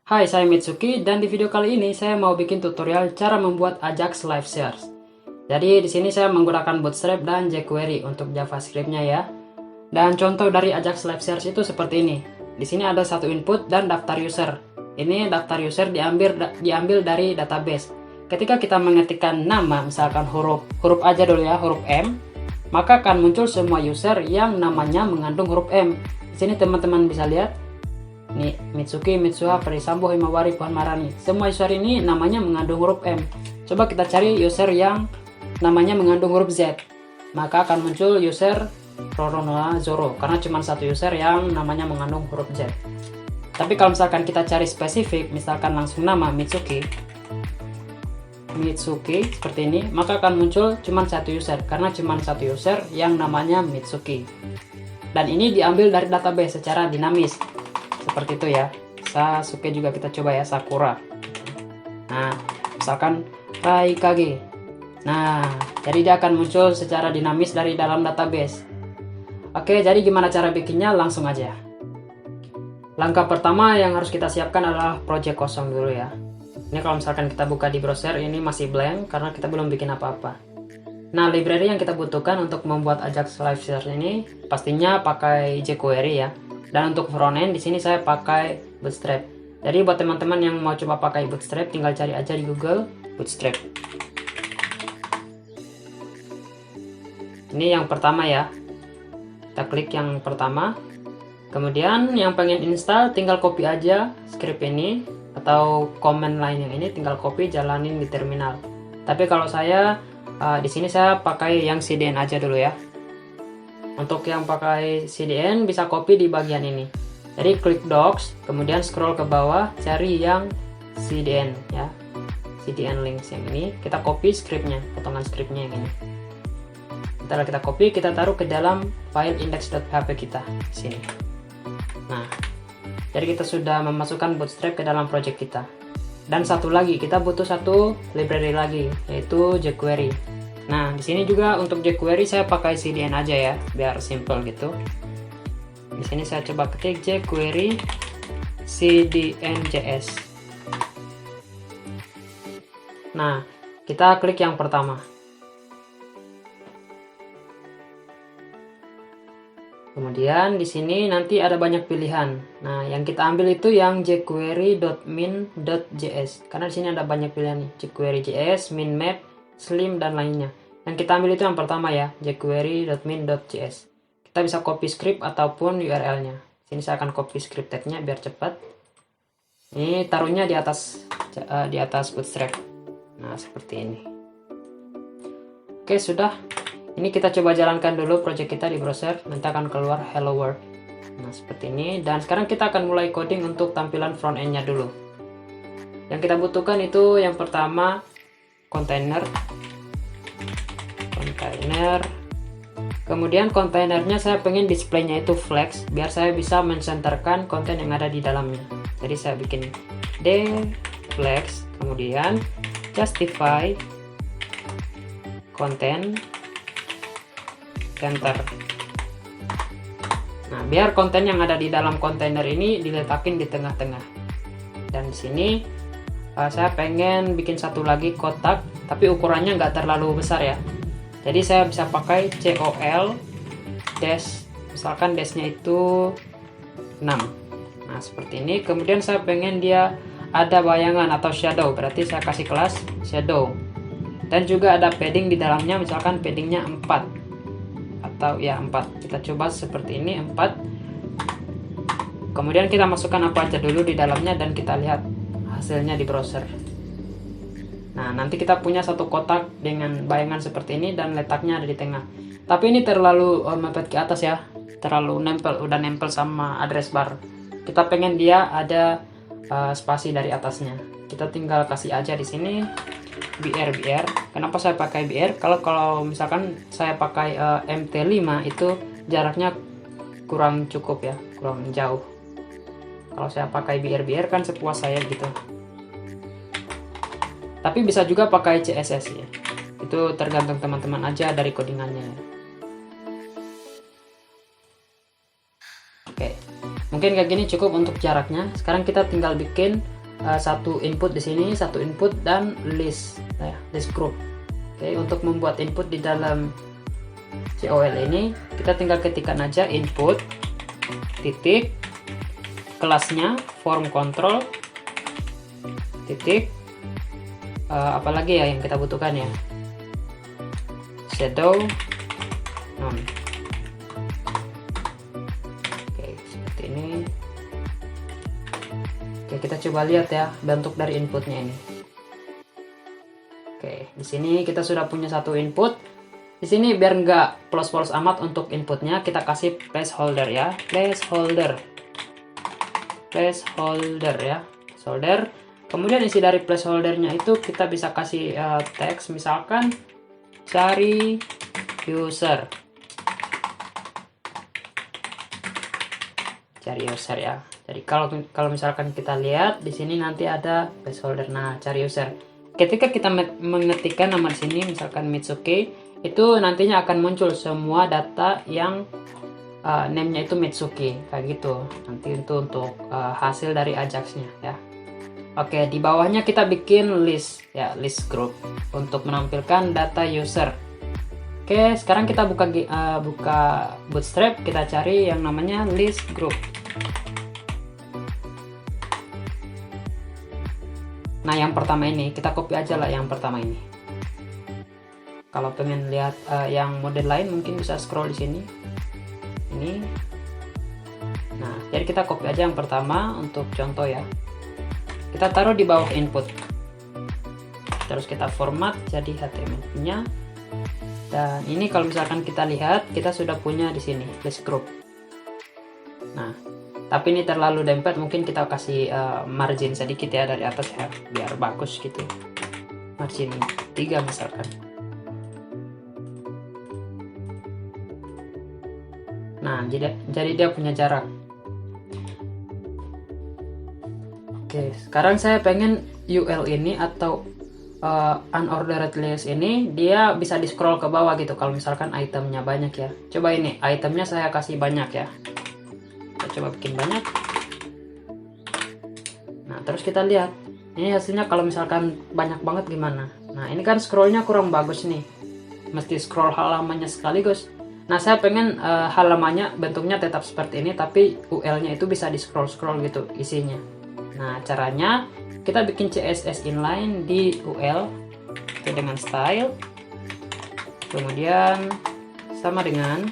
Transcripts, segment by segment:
Hai, saya Mitsuki dan di video kali ini saya mau bikin tutorial cara membuat Ajax Live Share. Jadi di sini saya menggunakan Bootstrap dan jQuery untuk JavaScript-nya ya. Dan contoh dari Ajax Live Share itu seperti ini. Di sini ada satu input dan daftar user. Ini daftar user diambil dari database. Ketika kita mengetikkan nama, misalkan huruf aja dulu ya, huruf M, maka akan muncul semua user yang namanya mengandung huruf M. Di sini teman-teman bisa lihat. Nih, Mitsuki, Mitsuha, Perisambo, Himawari, Puan Marani. Semua user ini namanya mengandung huruf M. Coba kita cari user yang namanya mengandung huruf Z. Maka akan muncul user Roronoa Zoro, karena cuma satu user yang namanya mengandung huruf Z. Tapi kalau misalkan kita cari spesifik, misalkan langsung nama Mitsuki seperti ini, maka akan muncul cuma satu user, karena cuma satu user yang namanya Mitsuki. Dan ini diambil dari database secara dinamis. Seperti itu ya. Sasuke juga kita coba ya, Sakura. Nah, misalkan Raikage. Nah, jadi dia akan muncul secara dinamis dari dalam database. Oke, jadi gimana cara bikinnya? Langsung aja. Langkah pertama yang harus kita siapkan adalah project kosong dulu ya. Ini kalau misalkan kita buka di browser, ini masih blank karena kita belum bikin apa-apa. Nah, library yang kita butuhkan untuk membuat Ajax Live Share ini pastinya pakai jQuery ya. Dan untuk frontend di sini saya pakai Bootstrap. Jadi buat teman-teman yang mau coba pakai Bootstrap, tinggal cari aja di Google Bootstrap. Ini yang pertama ya. Kita klik yang pertama. Kemudian yang pengen install tinggal copy aja script ini atau command line yang ini, tinggal copy jalanin di terminal. Tapi kalau saya di sini saya pakai yang CDN aja dulu ya. Untuk yang pakai CDN bisa copy di bagian ini. Jadi klik docs, kemudian scroll ke bawah, cari yang CDN ya. CDN links yang ini, kita copy scriptnya, potongan scriptnya yang ini. Setelah kita copy, kita taruh ke dalam file index.php kita di sini. Nah, jadi kita sudah memasukkan Bootstrap ke dalam project kita. Dan satu lagi, kita butuh satu library lagi, yaitu jQuery. Nah, di sini juga untuk jQuery saya pakai CDN aja ya, biar simple gitu. Di sini saya coba ketik jQuery CDN.js. Nah, kita klik yang pertama. Kemudian di sini nanti ada banyak pilihan. Nah, yang kita ambil itu yang jQuery.min.js. Karena di sini ada banyak pilihan nih, jQuery.js, minmap, slim dan lainnya. Yang kita ambil itu yang pertama ya, jQuery.min.js. Kita bisa copy script ataupun URL-nya. Sini saya akan copy script tag-nya biar cepat. Ini taruhnya di atas Bootstrap. Nah, seperti ini. Oke, sudah. Ini kita coba jalankan dulu project kita di browser, nanti akan keluar hello world. Nah, seperti ini. Dan sekarang kita akan mulai coding untuk tampilan front end-nya dulu. Yang kita butuhkan itu yang pertama container. Kemudian kontainernya saya pengen displaynya itu flex, biar saya bisa mencenterkan konten yang ada di dalamnya. Jadi saya bikin flex, kemudian justify content center. Nah, biar konten yang ada di dalam kontainer ini diletakin di tengah-tengah. Dan di sini saya pengen bikin satu lagi kotak, tapi ukurannya nggak terlalu besar ya. Jadi saya bisa pakai COL dash, misalkan dashnya itu 6. Nah, seperti ini. Kemudian saya pengen dia ada bayangan atau shadow, berarti saya kasih kelas shadow. Dan juga ada padding di dalamnya, misalkan paddingnya 4 atau ya 4. Kita coba seperti ini 4. Kemudian kita masukkan apa aja dulu di dalamnya dan kita lihat hasilnya di browser. Nah, nanti kita punya satu kotak dengan bayangan seperti ini dan letaknya ada di tengah. Tapi ini terlalu mepet ke atas ya, terlalu udah nempel sama address bar. Kita pengen dia ada spasi dari atasnya. Kita tinggal kasih aja di sini BR. Kenapa saya pakai BR? Kalau misalkan saya pakai MT5 itu jaraknya kurang cukup ya, kurang jauh. Kalau saya pakai BR kan sepuas saya gitu. Tapi bisa juga pakai CSS ya. Itu tergantung teman-teman aja dari codingannya. Oke. Mungkin kayak gini cukup untuk jaraknya. Sekarang kita tinggal bikin satu input di sini, satu input dan list, list group. Oke, untuk membuat input di dalam COL ini kita tinggal ketikkan aja input titik kelasnya form control titik apalagi ya yang kita butuhkan ya, shadow none. Oke, seperti ini. Oke, kita coba lihat ya bentuk dari inputnya ini. Oke, di sini kita sudah punya satu input. Di sini biar nggak polos-polos amat untuk inputnya, kita kasih placeholder ya, placeholder ya, placeholder. Kemudian isi dari placeholdernya itu kita bisa kasih teks, misalkan cari user, ya. Jadi kalau misalkan kita lihat di sini nanti ada placeholder. Nah, cari user. Ketika kita mengetikkan nama di sini, misalkan Mitsuki, itu nantinya akan muncul semua data yang name-nya itu Mitsuki, kayak gitu. Nanti itu untuk hasil dari Ajax-nya ya. Oke, di bawahnya kita bikin list ya, list group untuk menampilkan data user. Oke, sekarang kita buka Bootstrap, kita cari yang namanya list group. Nah, yang pertama ini kita copy aja lah, yang pertama ini. Kalau pengen lihat yang model lain mungkin bisa scroll di sini. Ini. Nah, jadi kita copy aja yang pertama untuk contoh ya. Kita taruh di bawah input. Terus kita format jadi HTML-nya. Dan ini kalau misalkan kita lihat, kita sudah punya di sini list group. Nah, tapi ini terlalu dempet, mungkin kita kasih margin sedikit ya dari atas ya, biar bagus gitu. Margin 3 misalkan. Nah, jadi dia punya jarak. Oke, sekarang saya pengen UL ini atau unordered list ini dia bisa di scroll ke bawah gitu kalau misalkan itemnya banyak ya. Coba ini itemnya saya kasih banyak ya. Kita coba bikin banyak. Nah, terus kita lihat ini hasilnya kalau misalkan banyak banget gimana. Nah, ini kan scrollnya kurang bagus nih, mesti scroll halamannya sekaligus. Nah, saya pengen halamannya bentuknya tetap seperti ini, tapi UL-nya itu bisa di scroll gitu isinya. Nah, caranya kita bikin CSS inline di UL itu dengan style, kemudian sama dengan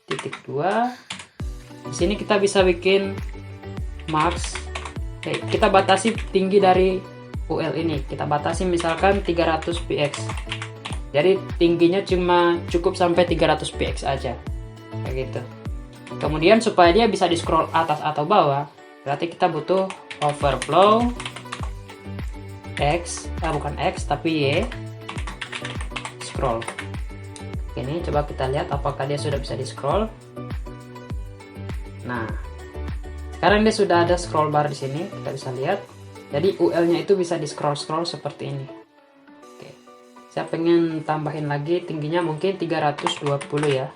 titik 2. Di sini kita bisa bikin max. Kita batasi tinggi dari UL ini, kita batasi misalkan 300 px. Jadi tingginya cuma cukup sampai 300 px aja, kayak gitu. Kemudian supaya dia bisa di scroll atas atau bawah, berarti kita butuh overflow X, bukan X tapi Y scroll. Ini coba kita lihat apakah dia sudah bisa di scroll. Nah, sekarang dia sudah ada scroll bar di sini, kita bisa lihat. Jadi UL-nya itu bisa di scroll seperti ini. Oke, saya pengen tambahin lagi tingginya mungkin 320 ya.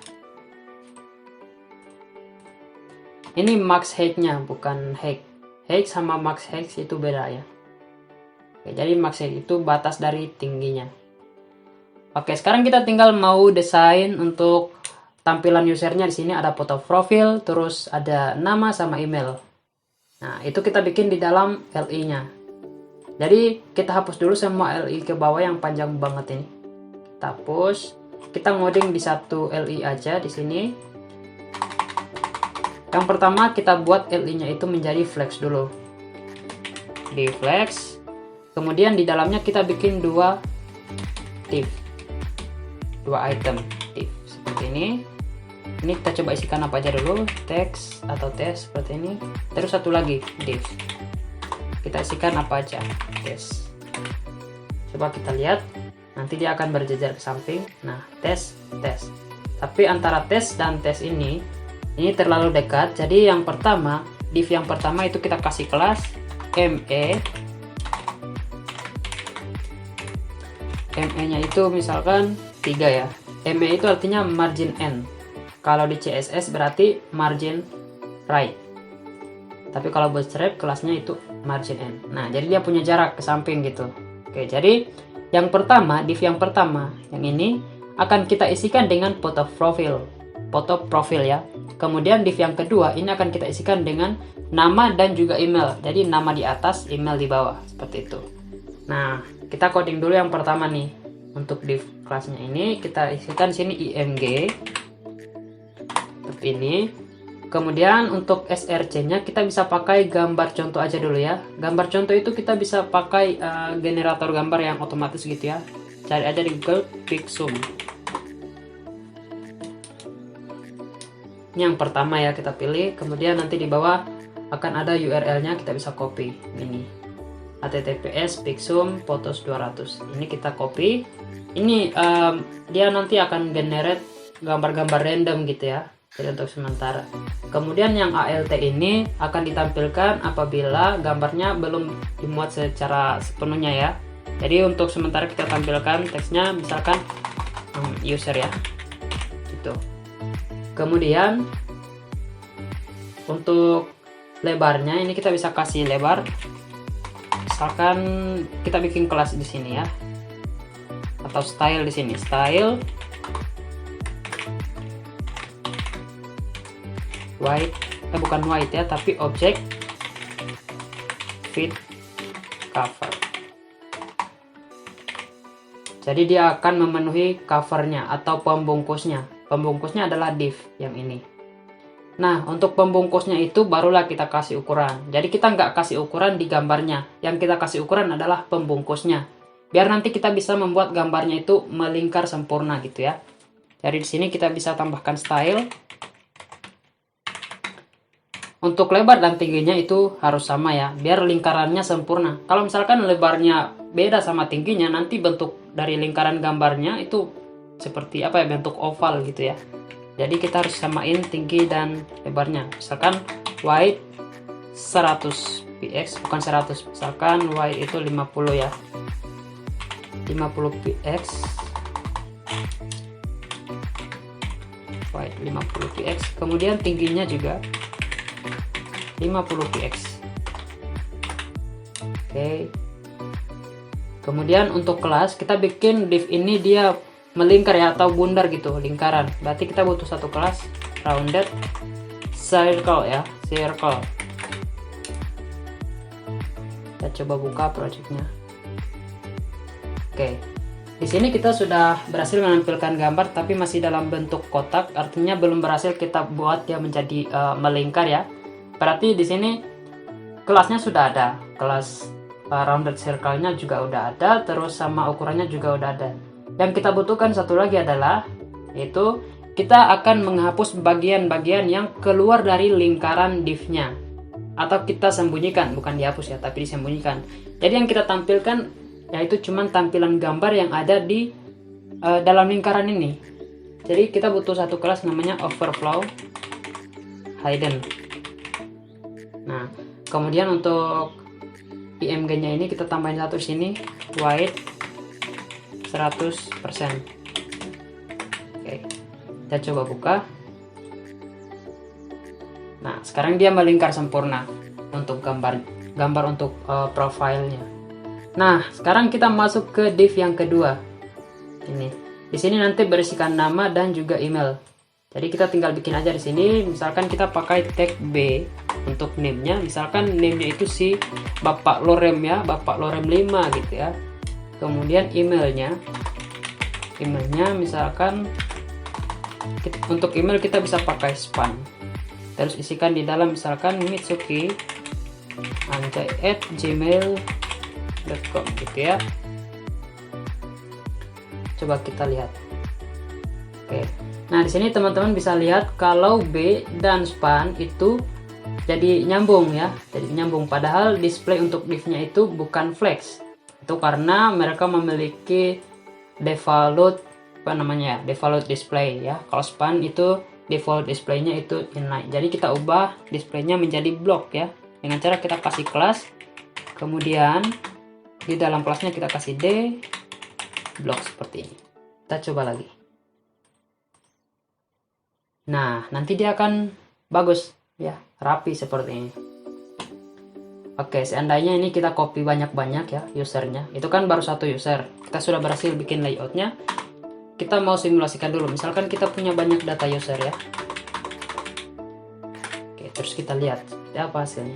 Ini max height-nya bukan height. Height sama max height itu beda ya. Oke, jadi max height itu batas dari tingginya. Oke, sekarang kita tinggal mau desain untuk tampilan usernya. Di sini ada foto profil, terus ada nama sama email. Nah, itu kita bikin di dalam LI-nya. Jadi kita hapus dulu semua LI ke bawah yang panjang banget ini. Kita hapus. Kita ngoding di satu LI aja di sini. Yang pertama kita buat LI-nya itu menjadi flex dulu. Di flex. Kemudian di dalamnya kita bikin dua div. Dua item div seperti ini. Ini kita coba isikan apa aja dulu, teks atau tes seperti ini. Terus satu lagi div. Kita isikan apa aja, tes. Coba kita lihat, nanti dia akan berjejer ke samping. Nah, tes. Tapi antara tes dan tes ini terlalu dekat. Jadi yang pertama, div yang pertama itu kita kasih kelas ME. ME-nya itu misalkan 3 ya. ME itu artinya margin N. Kalau di CSS berarti margin right. Kita Tapi kalau bootstrap kelasnya itu margin N. Nah, jadi dia punya jarak ke samping gitu. Oke, jadi yang pertama, div yang pertama, yang ini akan kita isikan dengan foto profil ya. Kemudian div yang kedua ini akan kita isikan dengan nama dan juga email. Jadi nama di atas, email di bawah, seperti itu. Nah, kita coding dulu yang pertama nih. Untuk div kelasnya ini kita isikan sini img seperti ini. Kemudian untuk src-nya kita bisa pakai gambar contoh aja dulu ya. Gambar contoh itu kita bisa pakai generator gambar yang otomatis gitu ya. Cari aja di Google Pixum. Ini yang pertama ya, kita pilih. Kemudian nanti di bawah akan ada URL-nya, kita bisa copy ini. https pixum photos 200. Ini kita copy. Ini dia nanti akan generate gambar-gambar random gitu ya. Jadi untuk sementara. Kemudian yang ALT ini akan ditampilkan apabila gambarnya belum dimuat secara sepenuhnya ya. Jadi untuk sementara kita tampilkan teksnya misalkan user ya. Gitu. Kemudian untuk lebarnya ini kita bisa kasih lebar. Misalkan kita bikin kelas di sini ya. Atau style di sini, style white, bukan white ya, tapi object fit cover. Jadi dia akan memenuhi covernya atau pembungkusnya. Pembungkusnya adalah div yang ini. Nah, untuk pembungkusnya itu barulah kita kasih ukuran. Jadi kita nggak kasih ukuran di gambarnya. Yang kita kasih ukuran adalah pembungkusnya. Biar nanti kita bisa membuat gambarnya itu melingkar sempurna gitu ya. Jadi di sini kita bisa tambahkan style. Untuk lebar dan tingginya itu harus sama ya, biar lingkarannya sempurna. Kalau misalkan lebarnya beda sama tingginya, nanti bentuk dari lingkaran gambarnya itu seperti apa ya, bentuk oval gitu ya. Jadi kita harus samain tinggi dan lebarnya. Misalkan wide 100 px, bukan 100. Misalkan wide itu 50 ya. 50 px. Wide 50 px. Kemudian tingginya juga 50 px. Oke. Kemudian untuk kelas kita bikin div ini dia melingkar ya, atau bundar gitu, lingkaran. Berarti kita butuh satu kelas rounded circle ya, circle. Kita coba buka projectnya. Oke. Di sini kita sudah berhasil menampilkan gambar tapi masih dalam bentuk kotak, artinya belum berhasil kita buat dia menjadi melingkar ya. Berarti di sini kelasnya sudah ada, kelas rounded circle-nya juga udah ada, terus sama ukurannya juga udah ada. Yang kita butuhkan satu lagi adalah, yaitu kita akan menghapus bagian-bagian yang keluar dari lingkaran div-nya. Atau kita sembunyikan, bukan dihapus ya, tapi disembunyikan. Jadi yang kita tampilkan, yaitu cuman tampilan gambar yang ada di dalam lingkaran ini. Jadi kita butuh satu kelas namanya overflow hidden. Nah, kemudian untuk img-nya ini kita tambahin satu sini, white 100%. Oke, kita coba buka. Nah, sekarang dia melingkar sempurna untuk gambar untuk profilnya. Nah, sekarang kita masuk ke div yang kedua. Ini, di sini nanti berisikan nama dan juga email. Jadi kita tinggal bikin aja di sini. Misalkan kita pakai tag B untuk name-nya. Misalkan name-nya itu si Bapak Lorem ya, Bapak Lorem 5 gitu ya. Kemudian emailnya misalkan untuk email kita bisa pakai span. Terus isikan di dalam misalkan mitsuki@gmail.com gitu ya. Coba kita lihat. Oke. Nah, di sini teman-teman bisa lihat kalau B dan span itu jadi nyambung ya. Jadi nyambung, padahal display untuk div-nya itu bukan flex. Itu karena mereka memiliki default default display ya. Kalau span itu default displaynya itu inline. Jadi kita ubah displaynya menjadi block ya. Dengan cara kita kasih kelas, kemudian di dalam kelasnya kita kasih D block seperti ini. Kita coba lagi. Nah, nanti dia akan bagus ya, rapi seperti ini. Oke, seandainya ini kita copy banyak-banyak ya usernya, itu kan baru satu user. Kita sudah berhasil bikin layoutnya. Kita mau simulasikan dulu. Misalkan kita punya banyak data user ya. Oke, terus kita lihat seperti apa hasilnya.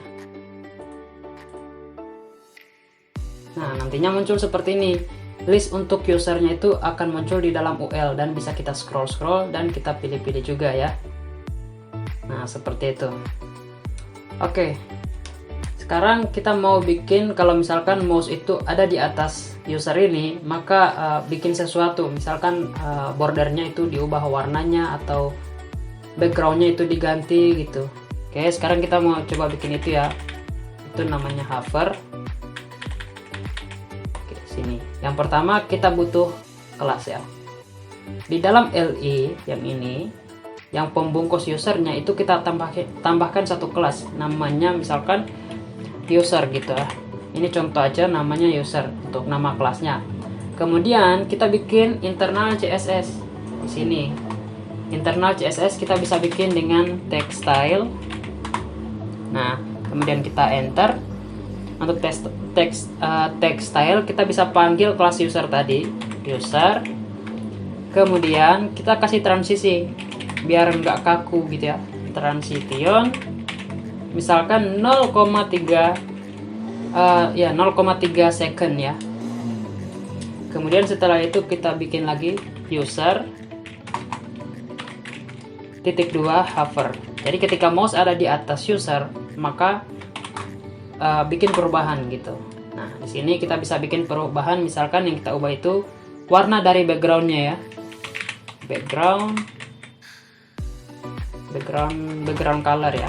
Nah, nantinya muncul seperti ini. List untuk usernya itu akan muncul di dalam UL dan bisa kita scroll dan kita pilih-pilih juga ya. Nah, seperti itu. Oke. Sekarang kita mau bikin, kalau misalkan mouse itu ada di atas user ini, maka bikin sesuatu. Misalkan bordernya itu diubah warnanya atau backgroundnya itu diganti gitu. Oke, sekarang kita mau coba bikin itu ya. Itu namanya hover. Oke, sini. Yang pertama kita butuh kelas ya. Di dalam LI yang ini, yang pembungkus usernya itu kita tambahkan satu kelas. Namanya misalkan user gitu ya. Ini contoh aja namanya user untuk nama kelasnya. Kemudian kita bikin internal CSS di sini. Internal CSS kita bisa bikin dengan text style. Nah, kemudian kita enter. Untuk text style kita bisa panggil kelas user tadi, user. Kemudian kita kasih transisi biar nggak kaku gitu ya. Transition misalkan 0,3 second ya. Kemudian setelah itu kita bikin lagi user titik 2 hover. Jadi ketika mouse ada di atas user, maka bikin perubahan gitu. Nah, di sini kita bisa bikin perubahan, misalkan yang kita ubah itu warna dari backgroundnya ya. Background color ya.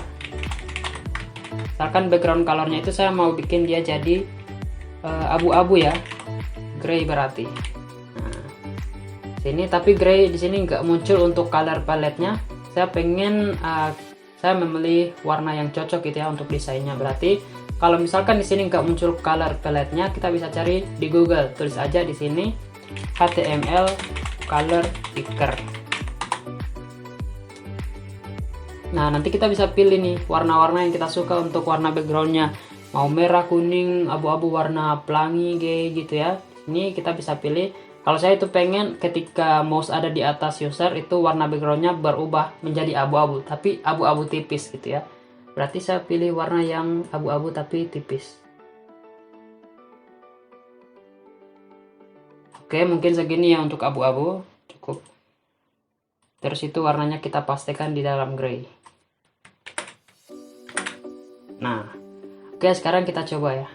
Misalkan background colornya itu saya mau bikin dia jadi abu-abu ya, gray berarti. Nah, sini tapi gray di sini nggak muncul untuk color palette-nya. Saya pengen saya memilih warna yang cocok gitu ya untuk desainnya. Berarti kalau misalkan di sini nggak muncul color palette-nya, kita bisa cari di Google. Tulis aja di sini HTML color picker. Nah, nanti kita bisa pilih nih warna-warna yang kita suka untuk warna backgroundnya. Mau merah, kuning, abu-abu, warna pelangi, gitu ya. Ini kita bisa pilih. Kalau saya itu pengen ketika mouse ada di atas user itu warna backgroundnya berubah menjadi abu-abu, tapi abu-abu tipis gitu ya. Berarti saya pilih warna yang abu-abu tapi tipis. Oke, mungkin segini ya untuk abu-abu, cukup. Terus itu warnanya kita pastikan di dalam gray. Nah, oke, sekarang kita coba ya.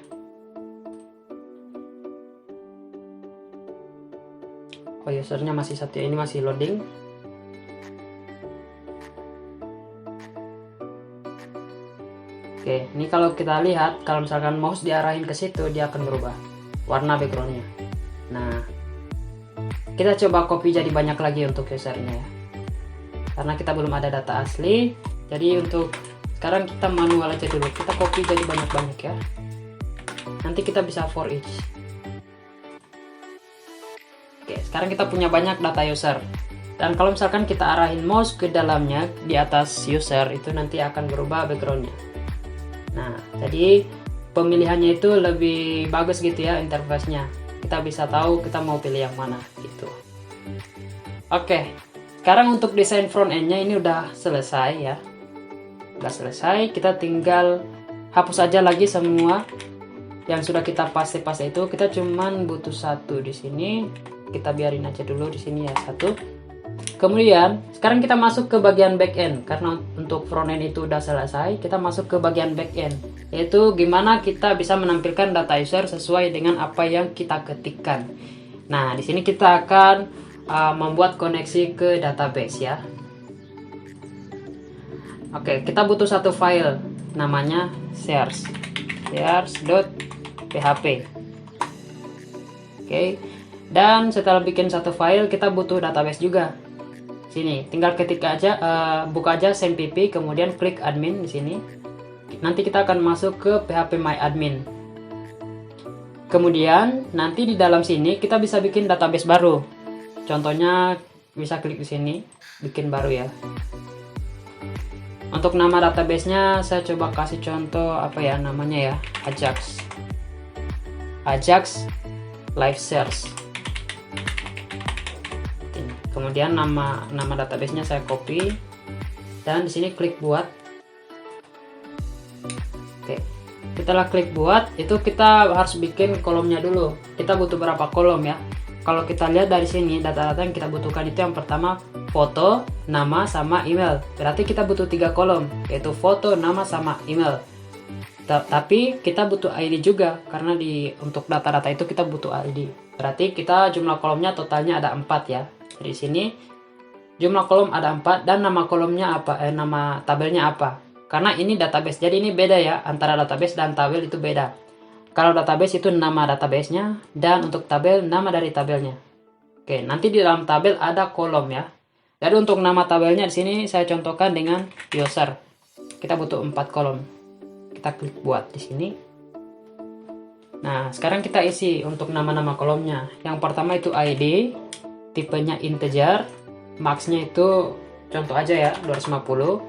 Oh, usernya masih satu, ini masih loading. Oke, ini kalau kita lihat, kalau misalkan mouse diarahin ke situ, dia akan berubah warna backgroundnya. Nah, kita coba copy jadi banyak lagi untuk usernya ya. Karena kita belum ada data asli, jadi untuk sekarang kita manual aja dulu. Kita copy jadi banyak-banyak ya. Nanti kita bisa for each. Oke, sekarang kita punya banyak data user. Dan kalau misalkan kita arahin mouse ke dalamnya di atas user, itu nanti akan berubah backgroundnya. Nah, jadi pemilihannya itu lebih bagus gitu ya interface-nya. Kita bisa tahu kita mau pilih yang mana gitu. Oke, sekarang untuk desain front end-nya ini udah selesai ya. Udah selesai, kita tinggal hapus aja lagi semua yang sudah kita paste-paste itu. Kita cuman butuh satu di sini. Kita biarin aja dulu di sini ya, satu. Kemudian sekarang kita masuk ke bagian back end. Karena untuk front end itu udah selesai, kita masuk ke bagian back end, yaitu gimana kita bisa menampilkan data user sesuai dengan apa yang kita ketikkan. Nah, di sini kita akan membuat koneksi ke database ya. Oke, kita butuh satu file namanya shares.php. Oke, dan setelah bikin satu file kita butuh database juga. Sini, tinggal ketik aja, buka aja SAMPP, kemudian klik admin di sini. Nanti kita akan masuk ke phpMyAdmin. Kemudian nanti di dalam sini kita bisa bikin database baru. Contohnya bisa klik di sini, bikin baru ya. Untuk nama databasenya saya coba kasih contoh apa ya namanya ya, Ajax Live Search. Kemudian nama databasenya saya copy dan di sini klik buat. Oke, setelah klik buat itu kita harus bikin kolomnya dulu. Kita butuh berapa kolom ya? Kalau kita lihat dari sini data-data yang kita butuhkan itu yang pertama foto, nama, sama email. Berarti kita butuh 3 kolom, yaitu foto, nama, sama email. Tapi kita butuh ID juga karena untuk data-data itu kita butuh ID. Berarti kita jumlah kolomnya totalnya ada 4 ya. Dari sini jumlah kolom ada 4 dan nama kolomnya apa? Nama tabelnya apa? Karena ini database, jadi ini beda ya, antara database dan tabel itu beda. Kalau database itu nama databasenya dan untuk tabel nama dari tabelnya. Oke, nanti di dalam tabel ada kolom ya. Jadi untuk nama tabelnya di sini saya contohkan dengan user. Kita butuh 4 kolom. Kita klik buat di sini. Nah, sekarang kita isi untuk nama-nama kolomnya. Yang pertama itu ID, tipenya integer, max-nya itu contoh aja ya 250.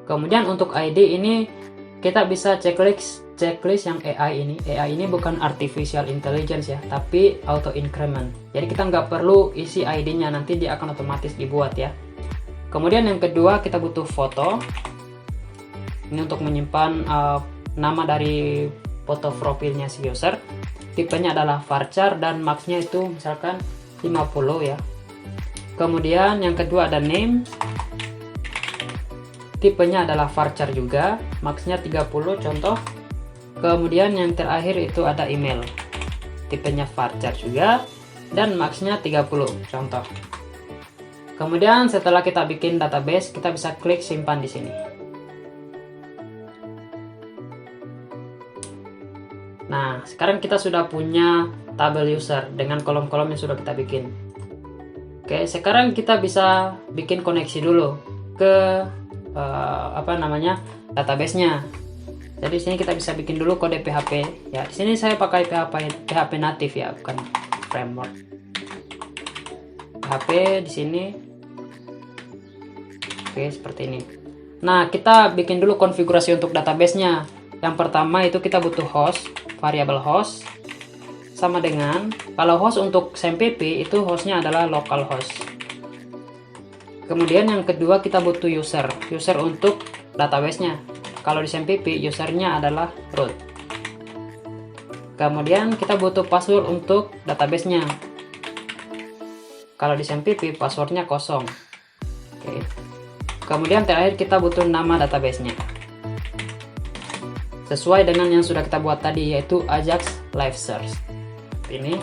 Kemudian untuk ID ini kita bisa checklist yang AI ini bukan artificial intelligence ya, tapi auto increment. Jadi kita nggak perlu isi ID-nya, nanti dia akan otomatis dibuat ya. Kemudian yang kedua kita butuh foto. Ini untuk menyimpan nama dari foto profilnya si user. Tipenya adalah varchar dan max-nya itu misalkan 50 ya. Kemudian yang kedua ada name. Tipenya adalah varchar juga, max-nya 30 contoh. Kemudian yang terakhir itu ada email. Tipenya varchar juga dan max-nya 30 contoh. Kemudian setelah kita bikin database, kita bisa klik simpan di sini. Nah, sekarang kita sudah punya tabel user dengan kolom-kolom yang sudah kita bikin. Oke, sekarang kita bisa bikin koneksi dulu ke database-nya. Jadi di sini kita bisa bikin dulu kode PHP ya. Di sini saya pakai PHP native ya, bukan framework. PHP di sini. Oke, seperti ini. Nah, kita bikin dulu konfigurasi untuk database-nya. Yang pertama itu kita butuh host, variabel host sama dengan, kalau host untuk SMPP itu hostnya adalah localhost. Kemudian yang kedua kita butuh user untuk database-nya. Kalau di SMPP usernya adalah root. Kemudian kita butuh password untuk database-nya. Kalau di SMPP passwordnya kosong. Oke. Kemudian terakhir kita butuh nama database-nya. Sesuai dengan yang sudah kita buat tadi, yaitu Ajax Live Search. Ini.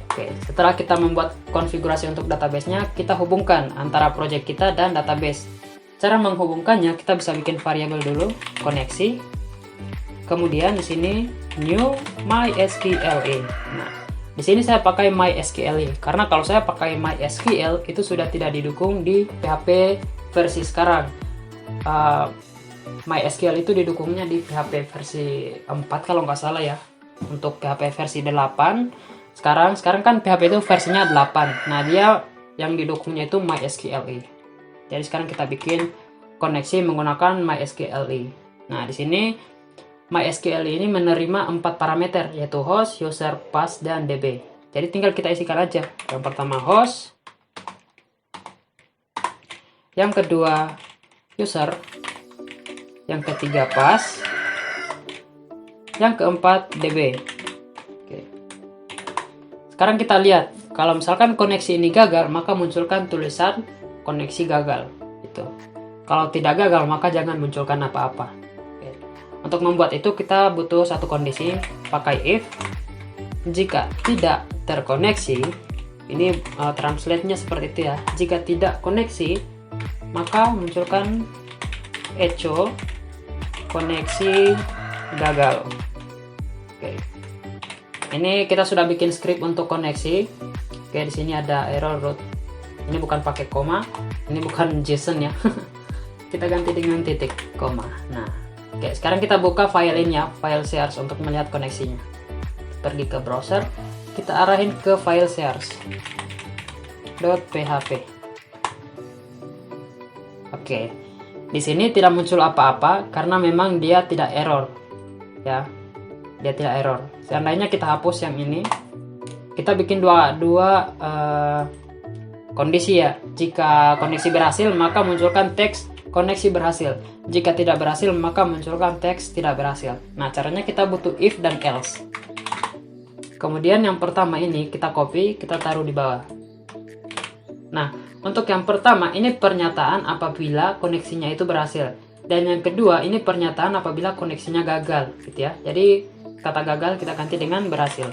Oke, setelah kita membuat konfigurasi untuk database-nya, kita hubungkan antara project kita dan database. Cara menghubungkannya, kita bisa bikin variabel dulu, koneksi. Kemudian di sini new MySQLe. Nah, di sini saya pakai MySQLe karena kalau saya pakai MySQL itu sudah tidak didukung di PHP versi sekarang. MySQL itu didukungnya di PHP versi 4 kalau nggak salah ya. Untuk PHP versi 8 sekarang kan PHP itu versinya 8. Nah, dia yang didukungnya itu MySQLe. Jadi sekarang kita bikin koneksi menggunakan MySQLe. Nah, di sini MySQLe ini menerima 4 parameter, yaitu host, user, path, dan DB. Jadi tinggal kita isikan aja. Yang pertama host, yang kedua user, yang ketiga path, yang keempat DB. Oke. Sekarang kita lihat, kalau misalkan koneksi ini gagal, maka munculkan tulisan koneksi gagal. Itu. Kalau tidak gagal, maka jangan munculkan apa-apa. Oke. Untuk membuat itu kita butuh satu kondisi, pakai if. Jika tidak terkoneksi, ini translate-nya seperti itu ya. Jika tidak koneksi, maka munculkan echo koneksi gagal. Oke. Ini kita sudah bikin script untuk koneksi. Oke, di sini ada error root. Ini bukan pakai koma, ini bukan JSON ya. Kita ganti dengan titik koma. Nah, oke, sekarang kita buka file ini ya, file search untuk melihat koneksinya. Pergi ke browser, kita arahin ke file search .php. Oke. Di sini tidak muncul apa-apa karena memang dia tidak error, ya. Dia tidak error. Seandainya kita hapus yang ini, kita bikin dua kondisi ya. Jika koneksi berhasil, maka munculkan teks koneksi berhasil. Jika tidak berhasil, maka munculkan teks tidak berhasil. Nah, caranya kita butuh if dan else. Kemudian yang pertama ini kita copy, kita taruh di bawah. Nah, untuk yang pertama ini pernyataan apabila koneksinya itu berhasil. Dan yang kedua ini pernyataan apabila koneksinya gagal, gitu ya. Jadi kata gagal kita ganti dengan berhasil.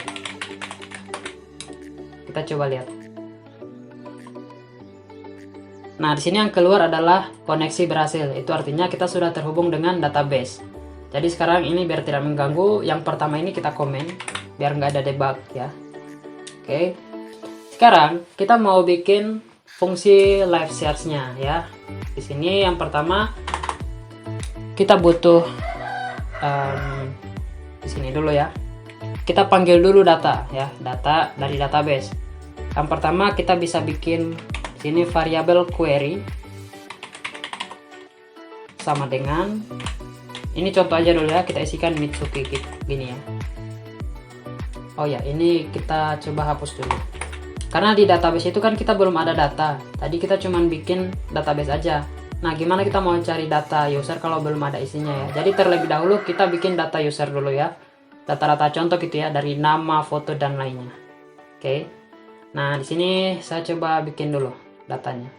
Kita coba lihat. Nah, di sini yang keluar adalah koneksi berhasil. Itu artinya kita sudah terhubung dengan database. Jadi sekarang ini biar tidak mengganggu, yang pertama ini kita komen biar nggak ada debug ya. Oke. Sekarang kita mau bikin fungsi live search-nya ya. Di sini yang pertama kita butuh di sini dulu ya. Kita panggil dulu data ya, data dari database. Yang pertama kita bisa bikin di sini variabel query sama dengan ini contoh aja dulu ya, kita isikan Mitsuki gini ya. Oh ya, ini kita coba hapus dulu. Karena di database itu kan kita belum ada data. Tadi kita cuman bikin database aja. Nah, gimana kita mau cari data user kalau belum ada isinya ya? Jadi terlebih dahulu kita bikin data user dulu ya. Data-data contoh gitu ya, dari nama, foto dan lainnya. Oke. Nah, di sini saya coba bikin dulu datanya.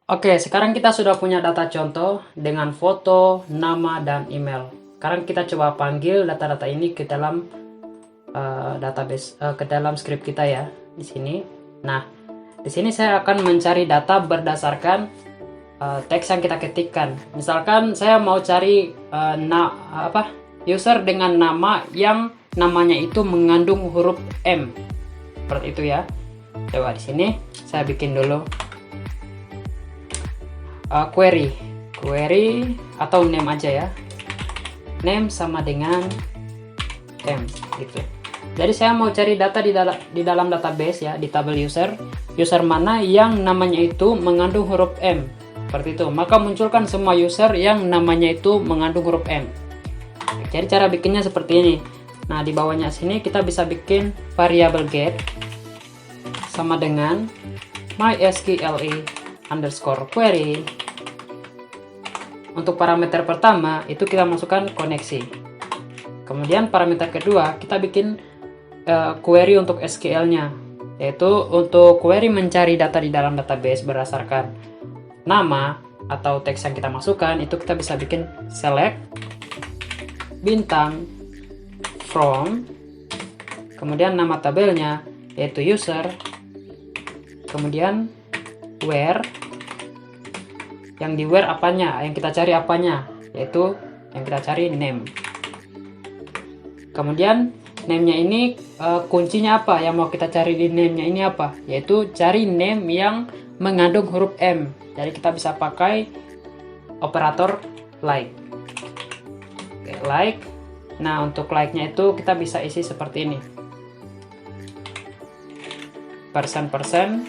Oke, sekarang kita sudah punya data contoh dengan foto, nama, dan email. Sekarang kita coba panggil data-data ini ke dalam database, ke dalam script kita ya, di sini. Nah, di sini saya akan mencari data berdasarkan teks yang kita ketikkan. Misalkan saya mau cari user dengan nama yang namanya itu mengandung huruf M, seperti itu ya. Coba di sini saya bikin dulu. Query atau name aja ya, name sama dengan M gitu. Jadi saya mau cari data di dalam database ya, di tabel user mana yang namanya itu mengandung huruf M, seperti itu. Maka munculkan semua user yang namanya itu mengandung huruf M. Jadi cara bikinnya seperti ini. Nah, di bawahnya sini kita bisa bikin variabel get sama dengan mysql_query. Untuk parameter pertama itu kita masukkan koneksi. Kemudian parameter kedua kita bikin query untuk SQL-nya, yaitu untuk query mencari data di dalam database berdasarkan nama atau teks yang kita masukkan. Itu kita bisa bikin select bintang from, kemudian nama tabelnya yaitu user, kemudian where, yang di where apanya, yang kita cari apanya, yaitu yang kita cari name. Kemudian name-nya ini kuncinya apa yang mau kita cari di name-nya ini apa, yaitu cari name yang mengandung huruf M. Jadi kita bisa pakai operator like. Oke, like. Nah, untuk like-nya itu kita bisa isi seperti ini, persen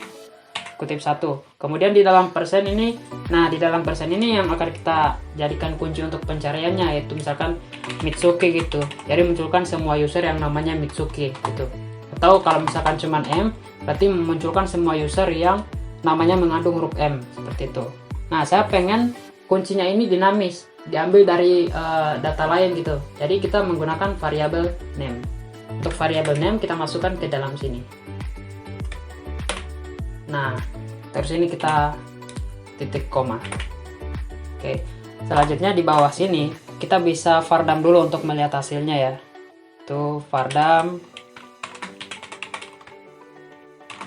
kutip 1. Kemudian di dalam persen ini, nah di dalam persen ini yang akan kita jadikan kunci untuk pencariannya, yaitu misalkan Mitsuki gitu. Jadi munculkan semua user yang namanya Mitsuki gitu. Atau kalau misalkan cuman M, berarti memunculkan semua user yang namanya mengandung huruf M, seperti itu. Nah, saya pengen kuncinya ini dinamis, diambil dari data lain gitu. Jadi kita menggunakan variabel name. Untuk variabel name kita masukkan ke dalam sini. Nah, terus ini kita titik koma. Oke, selanjutnya di bawah sini kita bisa vardam dulu untuk melihat hasilnya ya. Itu vardam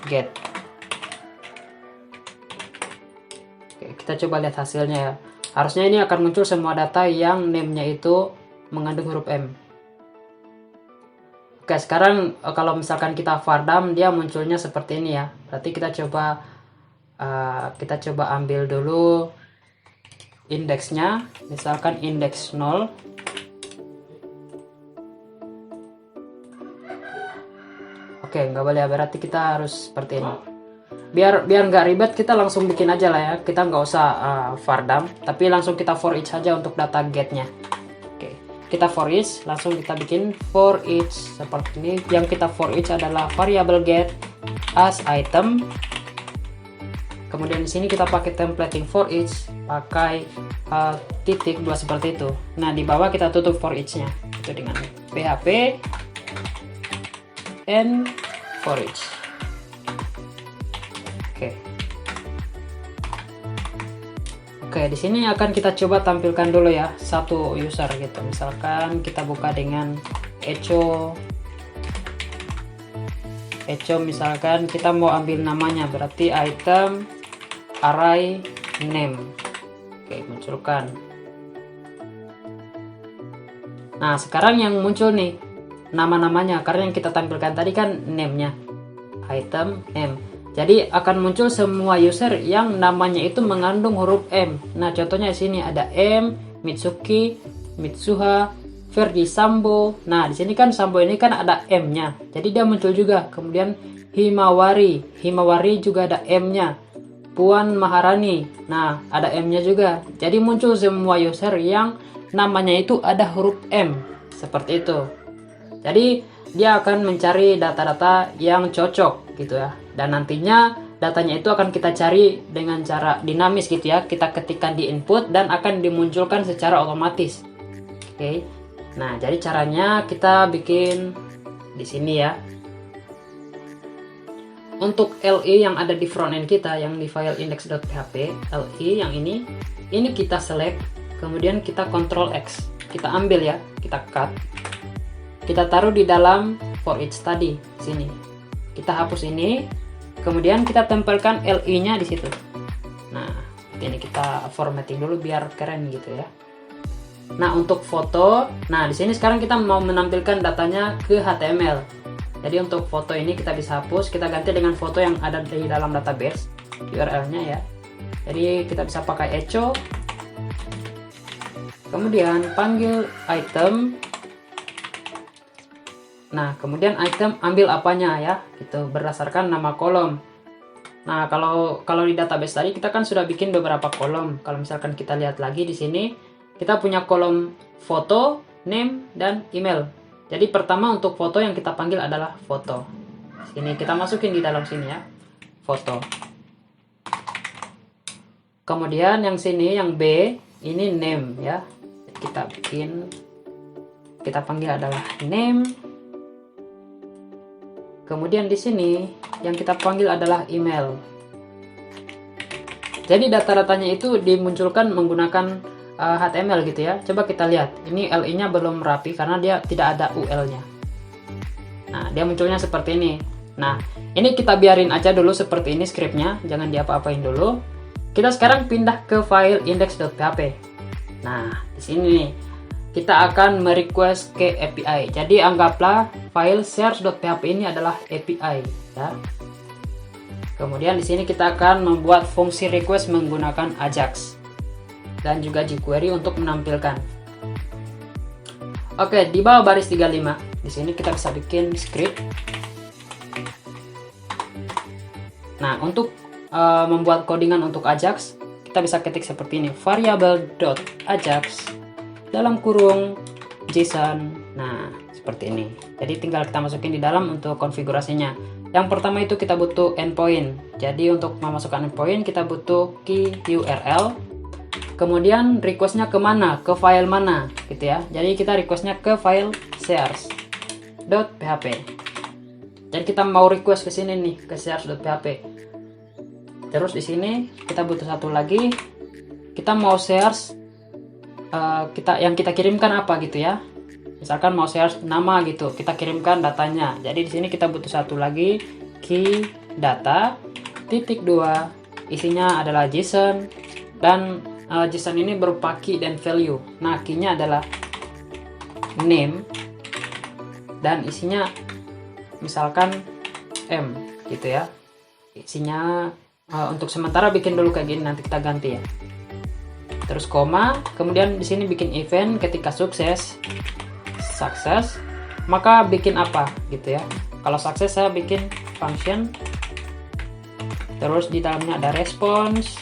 get. Oke, kita coba lihat hasilnya ya. Harusnya ini akan muncul semua data yang name-nya itu mengandung huruf M. Oke, sekarang kalau misalkan kita vardam, dia munculnya seperti ini ya. Berarti kita coba ambil dulu indeksnya, misalkan indeks 0. Oke, nggak boleh, berarti kita harus seperti ini. Biar nggak ribet, kita langsung bikin aja lah ya. Kita nggak usah var dump, tapi langsung kita for each saja untuk data get-nya. Oke, kita for each, langsung kita bikin for each seperti ini. Yang kita for each adalah variable get as item. Kemudian di sini kita pakai templating for each, pakai titik 2 seperti itu. Nah, di bawah kita tutup for each-nya itu dengan php and for each. Oke, di sini akan kita coba tampilkan dulu ya satu user gitu. Misalkan kita buka dengan echo misalkan kita mau ambil namanya, berarti item array name. Oke, munculkan. Nah, sekarang yang muncul nih nama-namanya, karena yang kita tampilkan tadi kan name-nya, item name. Jadi akan muncul semua user yang namanya itu mengandung huruf M. Nah, contohnya di sini ada M, Mitsuki, Mitsuha, Ferdi Sambo. Nah, di sini kan Sambo ini kan ada M-nya. Jadi dia muncul juga. Kemudian Himawari juga ada M-nya. Puan Maharani. Nah, ada M-nya juga. Jadi muncul semua user yang namanya itu ada huruf M. Seperti itu. Jadi dia akan mencari data-data yang cocok gitu ya. Dan nantinya datanya itu akan kita cari dengan cara dinamis gitu ya. Kita ketikkan di input dan akan dimunculkan secara otomatis. Oke. Nah, jadi caranya kita bikin di sini ya. Untuk LE yang ada di frontend kita yang di file index.php, LE yang ini kita select, kemudian kita Ctrl X. Kita ambil ya, kita cut. Kita taruh di dalam for each tadi sini. Kita hapus ini, kemudian kita tempelkan LI-nya di situ. Nah, ini kita formatting dulu biar keren gitu ya. Nah, untuk foto, nah di sini sekarang kita mau menampilkan datanya ke HTML. Jadi untuk foto ini kita bisa hapus, kita ganti dengan foto yang ada di dalam database URL-nya ya. Jadi kita bisa pakai echo. Kemudian panggil item. Nah, kemudian item ambil apanya ya, gitu berdasarkan nama kolom. Nah, kalau di database tadi kita kan sudah bikin beberapa kolom. Kalau misalkan kita lihat lagi di sini, kita punya kolom foto, name, dan email. Jadi pertama untuk foto yang kita panggil adalah foto. Sini kita masukin di dalam sini ya, foto. Kemudian yang sini yang B ini name ya. Kita panggil adalah name. Kemudian di sini yang kita panggil adalah email. Jadi data-datanya itu dimunculkan menggunakan HTML gitu ya. Coba kita lihat. Ini LI-nya belum rapi karena dia tidak ada UL-nya. Nah, dia munculnya seperti ini. Nah, ini kita biarin aja dulu seperti ini scriptnya. Jangan diapa-apain dulu. Kita sekarang pindah ke file index.php. Nah, di sini nih. Kita akan merequest ke API. Jadi anggaplah file search.php ini adalah API ya. Kemudian di sini kita akan membuat fungsi request menggunakan Ajax dan juga jQuery untuk menampilkan. Oke, di bawah baris 35 di sini kita bisa bikin script. Nah, untuk membuat codingan untuk Ajax, kita bisa ketik seperti ini, variable.ajax dalam kurung JSON. Nah, seperti ini. Jadi tinggal kita masukin di dalam untuk konfigurasinya. Yang pertama itu kita butuh endpoint. Jadi untuk memasukkan endpoint kita butuh key URL. Kemudian requestnya kemana? Ke file mana? Gitu ya. Jadi kita requestnya ke file search.php. Jadi kita mau request ke sini nih, ke search.php. Terus di sini kita butuh satu lagi. Kita mau search yang kita kirimkan apa gitu ya. Misalkan mau search nama gitu, kita kirimkan datanya. Jadi di sini kita butuh satu lagi key data titik 2, isinya adalah JSON dan JSON ini berupa key dan value. Nah, key-nya adalah name dan isinya misalkan M gitu ya. Isinya untuk sementara bikin dulu kayak gini, nanti kita ganti ya. terus koma, kemudian di sini bikin event ketika sukses, maka bikin apa gitu ya. Kalau sukses saya bikin function, terus di dalamnya ada response,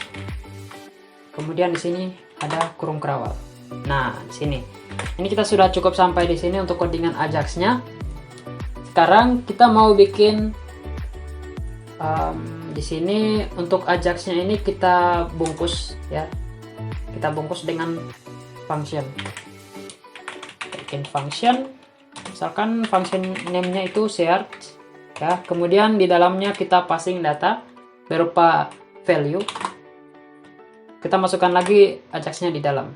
kemudian di sini ada kurung kerawal. Nah, di sini. Ini kita sudah cukup sampai di sini untuk codingan Ajax-nya. Sekarang kita mau bikin di sini untuk Ajax-nya ini kita bungkus ya. Kita bungkus dengan function. Bikin function. Misalkan function name-nya itu search ya. Kemudian di dalamnya kita passing data berupa value. Kita masukkan lagi Ajax-nya di dalam.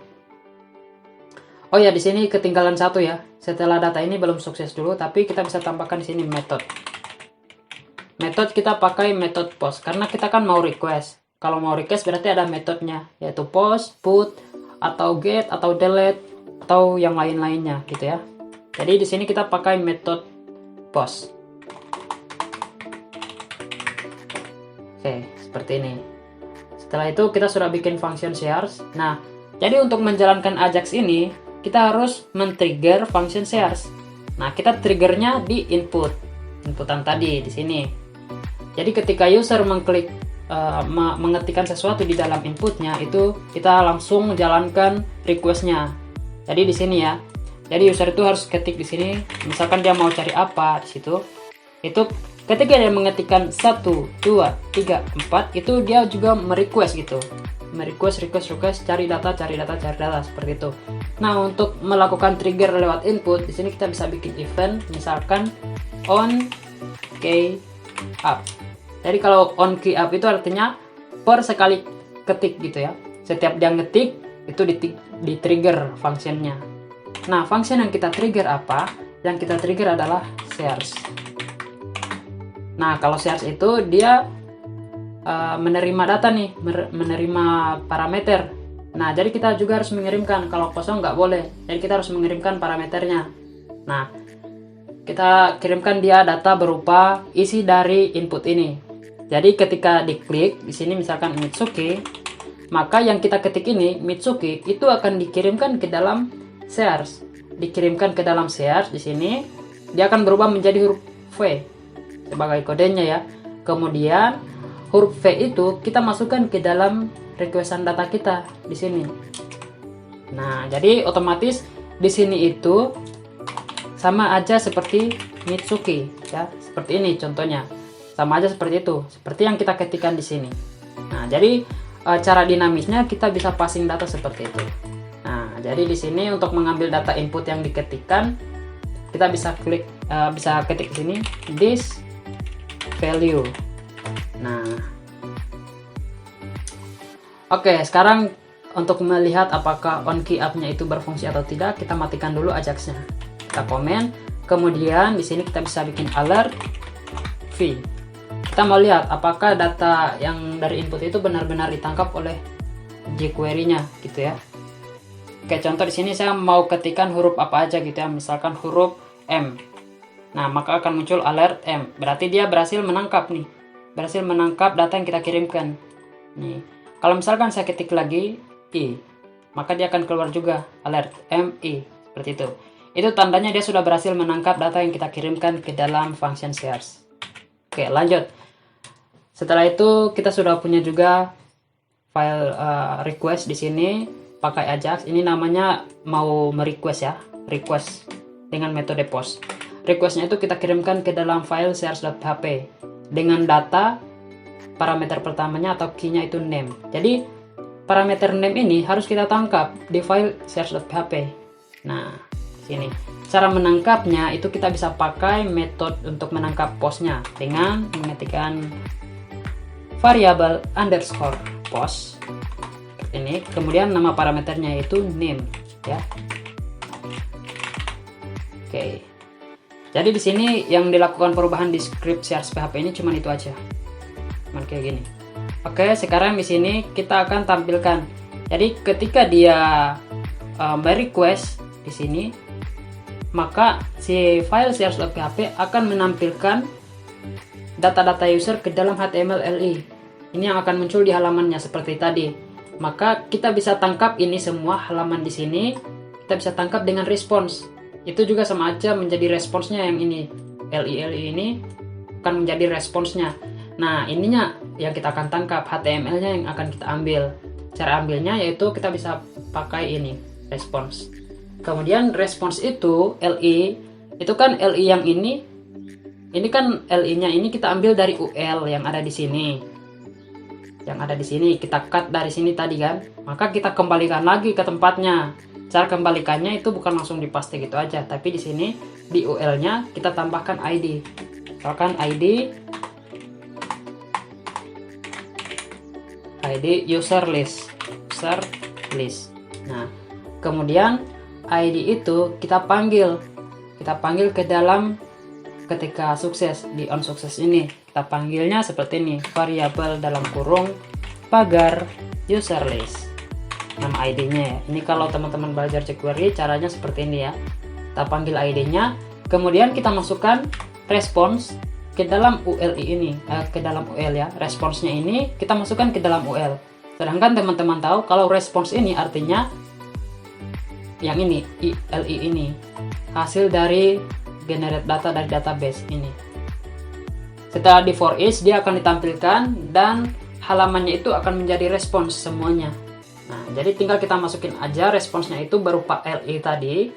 Oh ya, di sini ketinggalan satu ya. Setelah data ini belum sukses dulu, tapi kita bisa tambahkan di sini method. Method kita pakai method post karena kita kan mau request. Kalau mau request berarti ada metodenya, yaitu post, put, atau get, atau delete, atau yang lain-lainnya gitu ya. Jadi di sini kita pakai method post. Oke, seperti ini. Setelah itu kita sudah bikin function shares. Nah, jadi untuk menjalankan Ajax ini kita harus men-trigger function shares. Nah, kita triggernya di inputan tadi di sini. Jadi ketika user mengklik mengetikkan sesuatu di dalam inputnya, itu kita langsung jalankan requestnya. Jadi di sini ya. Jadi user itu harus ketik di sini. Misalkan dia mau cari apa di situ, itu ketika dia mengetikkan 1, 2, 3, 4, itu dia juga merequest gitu. Request, cari data seperti itu. Nah, untuk melakukan trigger lewat input, di sini kita bisa bikin event, misalkan on key up. Jadi kalau on key up itu artinya per sekali ketik gitu ya. Setiap dia ngetik itu di trigger functionnya. Nah, function yang kita trigger apa? Yang kita trigger adalah shares. Nah, kalau shares itu dia menerima data nih, menerima parameter. Nah, jadi kita juga harus mengirimkan. Kalau kosong nggak boleh. Jadi kita harus mengirimkan parameternya. Nah, kita kirimkan dia data berupa isi dari input ini. Jadi ketika diklik di sini misalkan Mitsuki, maka yang kita ketik ini Mitsuki itu akan dikirimkan ke dalam shares. Dikirimkan ke dalam shares di sini, dia akan berubah menjadi huruf V sebagai kodenya ya. Kemudian huruf V itu kita masukkan ke dalam requestan data kita di sini. Nah, jadi otomatis di sini itu sama aja seperti Mitsuki ya. Seperti ini contohnya. Sama aja seperti itu, seperti yang kita ketikkan di sini. Nah, jadi cara dinamisnya kita bisa passing data seperti itu. Nah, jadi di sini untuk mengambil data input yang diketikkan, kita bisa bisa ketik di sini this value. Nah, oke, sekarang untuk melihat apakah on key up-nya itu berfungsi atau tidak, kita matikan dulu Ajax-nya. Kita komen, kemudian di sini kita bisa bikin alert v. Kita mau lihat apakah data yang dari input itu benar-benar ditangkap oleh jQuery-nya gitu ya. Oke, contoh di sini saya mau ketikkan huruf apa aja gitu ya, misalkan huruf M. Nah, maka akan muncul alert M. Berarti dia berhasil menangkap nih. Berhasil menangkap data yang kita kirimkan. Nih. Kalau misalkan saya ketik lagi I, maka dia akan keluar juga alert MI seperti itu. Itu tandanya dia sudah berhasil menangkap data yang kita kirimkan ke dalam function shares. Oke, lanjut. Setelah itu kita sudah punya juga file request di sini pakai Ajax. Ini namanya mau merequest ya, request dengan metode post. Requestnya itu kita kirimkan ke dalam file shares.php dengan data parameter pertamanya atau key-nya itu name. Jadi parameter name ini harus kita tangkap di file shares.php. Nah, sini. Cara menangkapnya itu kita bisa pakai metode untuk menangkap postnya dengan mengetikkan variabel underscore post ini, kemudian nama parameternya itu name ya. Oke. Jadi di sini yang dilakukan perubahan di script shares.php ini cuma itu aja. Cuman kayak gini. Oke, sekarang di sini kita akan tampilkan. Jadi ketika dia merequest di sini, maka si file shares.php akan menampilkan data-data user ke dalam HTML LI. Ini yang akan muncul di halamannya seperti tadi. maka kita bisa tangkap ini semua halaman di sini, kita bisa tangkap dengan response. Itu juga sama aja menjadi responsnya yang ini. LI ini akan menjadi responsnya. Nah, ininya yang kita akan tangkap, HTML-nya yang akan kita ambil. Cara ambilnya yaitu kita bisa pakai ini, response. Kemudian response itu, LI, itu kan LI yang ini kan LI-nya ini kita ambil dari UL yang ada di sini. Yang ada di sini, kita cut dari sini tadi kan. Maka kita kembalikan lagi ke tempatnya. Cara kembalikannya itu bukan langsung dipaste gitu aja, tapi di sini di UL-nya kita tambahkan ID. Misalkan ID user list. Nah, kemudian ID itu kita panggil ke dalam ketika sukses di on sukses ini. Kita panggilnya seperti ini, variabel dalam kurung pagar user list. Nama ID-nya ya. Ini kalau teman-teman belajar jQuery caranya seperti ini ya. Kita panggil ID-nya, kemudian kita masukkan response ke dalam ULI ini, ke dalam UL ya. Responsnya ini kita masukkan ke dalam UL. Sedangkan teman-teman tahu kalau response ini artinya yang ini, LI ini, hasil dari generate data dari database ini. Setelah di for each dia akan ditampilkan dan halamannya itu akan menjadi response semuanya. Nah, jadi tinggal kita masukin aja responsnya itu berupa LI tadi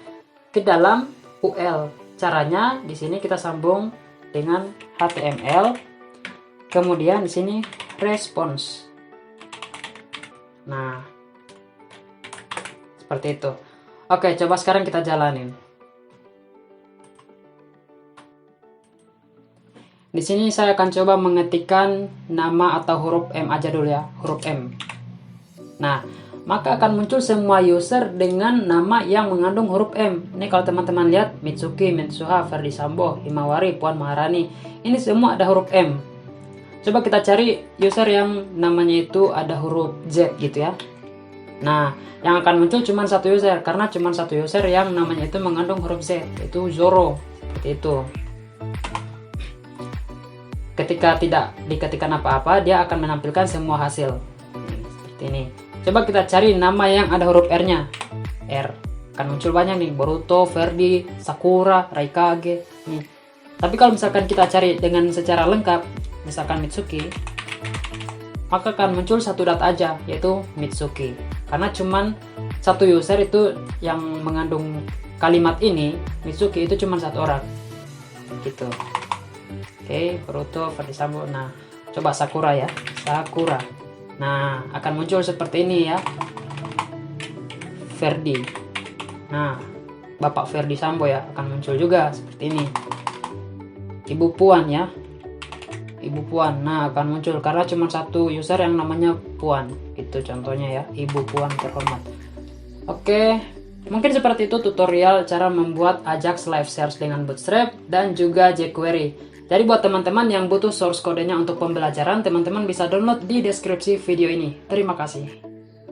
ke dalam UL. Caranya di sini kita sambung dengan HTML, kemudian di sini response. Nah, seperti itu. Oke, coba sekarang kita jalanin. Di sini saya akan coba mengetikkan nama atau huruf M aja dulu ya, huruf M. Nah, maka akan muncul semua user dengan nama yang mengandung huruf M. Ini kalau teman-teman lihat, Mitsuki, Mitsuha, Ferdi Sambo, Himawari, Puan Maharani. Ini semua ada huruf M. Coba kita cari user yang namanya itu ada huruf Z gitu ya. Nah, yang akan muncul cuma satu user, karena cuma satu user yang namanya itu mengandung huruf Z, yaitu Zoro. Seperti itu. Ketika tidak diketikkan apa-apa, dia akan menampilkan semua hasil. Seperti ini. Coba kita cari nama yang ada huruf R-nya. R. Akan muncul banyak nih. Boruto, Ferdi, Sakura, Raikage. Nih. Tapi kalau misalkan kita cari dengan secara lengkap, misalkan Mitsuki, maka akan muncul satu data aja, yaitu Mitsuki. Karena cuman satu user itu yang mengandung kalimat ini, Mitsuki itu cuma satu orang. Gitu. Oke, Boruto, Ferdi Sambo. Nah, coba Sakura ya. Sakura. Nah, akan muncul seperti ini ya. Ferdi. Nah, Bapak Ferdi Sambo ya akan muncul juga seperti ini. Ibu Puan ya. Ibu Puan. Nah, akan muncul karena cuma satu user yang namanya Puan. Itu contohnya ya, Ibu Puan terhormat. Oke, mungkin seperti itu tutorial cara membuat Ajax Live Search dengan Bootstrap dan juga jQuery. Jadi buat teman-teman yang butuh source kodenya untuk pembelajaran, teman-teman bisa download di deskripsi video ini. Terima kasih.